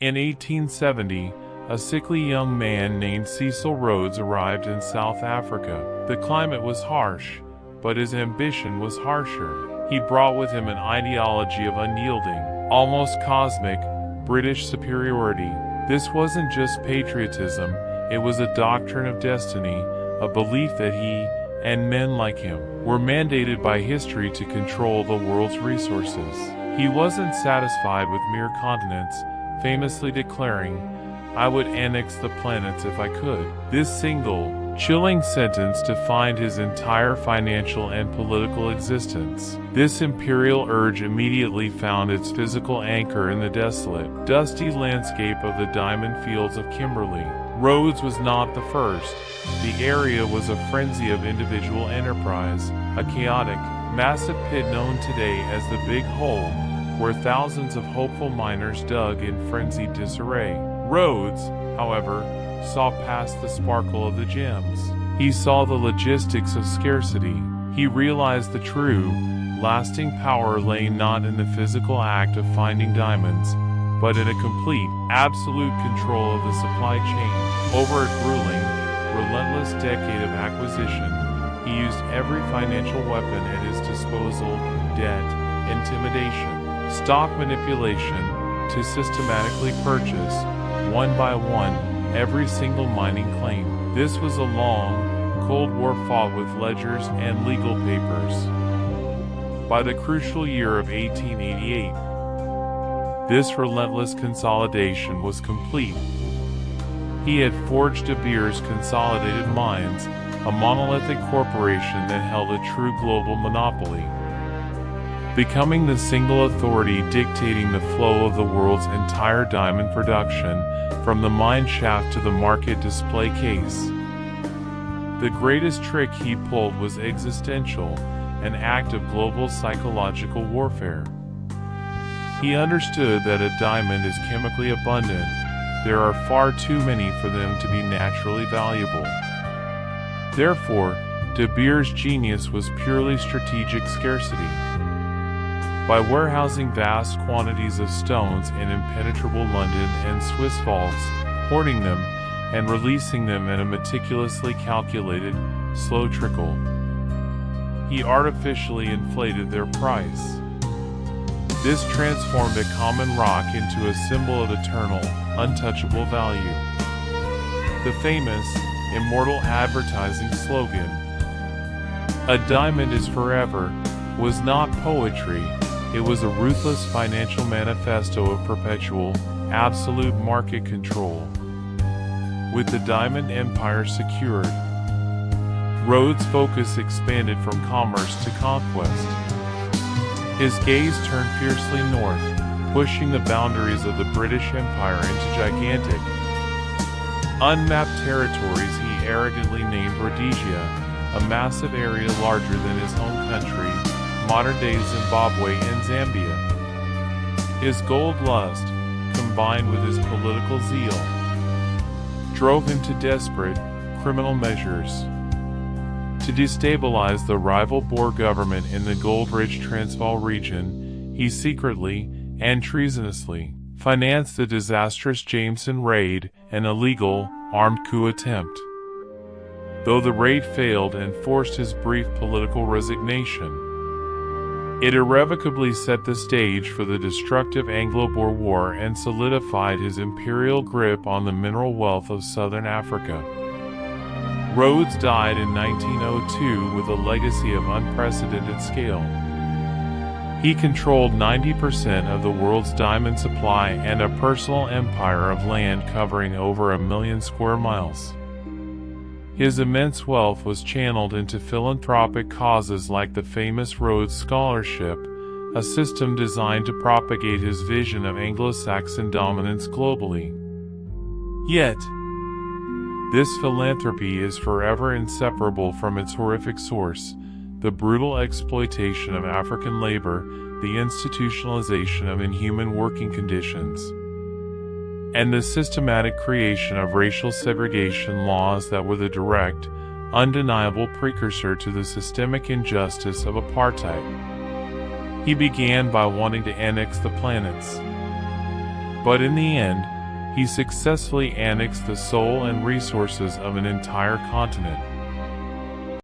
In 1870, a sickly young man named Cecil Rhodes arrived in South Africa. The climate was harsh, but his ambition was harsher. He brought with him an ideology of unyielding, almost cosmic, British superiority. This wasn't just patriotism, it was a doctrine of destiny, a belief that he, and men like him, were mandated by history to control the world's resources. He wasn't satisfied with mere continents, famously declaring, "I would annex the planets if I could." This single, chilling sentence defined his entire financial and political existence. This imperial urge immediately found its physical anchor in the desolate, dusty landscape of the diamond fields of Kimberley. Rhodes was not the first. The area was a frenzy of individual enterprise, a chaotic, massive pit known today as the Big Hole, where thousands of hopeful miners dug in frenzied disarray. Rhodes, however, saw past the sparkle of the gems. He saw the logistics of scarcity. He realized the true, lasting power lay not in the physical act of finding diamonds, but in a complete, absolute control of the supply chain. Over a grueling, relentless decade of acquisition, he used every financial weapon at his disposal: debt, intimidation, stock manipulation, to systematically purchase, one by one, every single mining claim. This was a long, cold war fought with ledgers and legal papers. By the crucial year of 1888, this relentless consolidation was complete. He had forged De Beers Consolidated Mines, a monolithic corporation that held a true global monopoly, becoming the single authority dictating the flow of the world's entire diamond production, from the mine shaft to the market display case. The greatest trick he pulled was existential, an act of global psychological warfare. He understood that a diamond is chemically abundant. There are far too many for them to be naturally valuable. Therefore, De Beers' genius was purely strategic scarcity. By warehousing vast quantities of stones in impenetrable London and Swiss vaults, hoarding them, and releasing them in a meticulously calculated, slow trickle, he artificially inflated their price. This transformed a common rock into a symbol of eternal, untouchable value. The famous, immortal advertising slogan, "A diamond is forever," was not poetry. It was a ruthless financial manifesto of perpetual, absolute market control. With the diamond empire secured, Rhodes' focus expanded from commerce to conquest. His gaze turned fiercely north, pushing the boundaries of the British Empire into gigantic, unmapped territories he arrogantly named Rhodesia, a massive area larger than his home country, modern-day Zimbabwe and Zambia. His gold lust, combined with his political zeal, drove him to desperate, criminal measures. To destabilize the rival Boer government in the gold-rich Transvaal region, he secretly, and treasonously, financed the disastrous Jameson Raid, an illegal, armed coup attempt. Though the raid failed and forced his brief political resignation, it irrevocably set the stage for the destructive Anglo-Boer War and solidified his imperial grip on the mineral wealth of southern Africa. Rhodes died in 1902 with a legacy of unprecedented scale. He controlled 90% of the world's diamond supply and a personal empire of land covering over 1 million square miles. His immense wealth was channeled into philanthropic causes like the famous Rhodes Scholarship, a system designed to propagate his vision of Anglo-Saxon dominance globally. Yet, this philanthropy is forever inseparable from its horrific source: the brutal exploitation of African labor, the institutionalization of inhuman working conditions, and the systematic creation of racial segregation laws that were the direct, undeniable precursor to the systemic injustice of apartheid. He began by wanting to annex the planets. But in the end, He successfully annexed the soul and resources of an entire continent.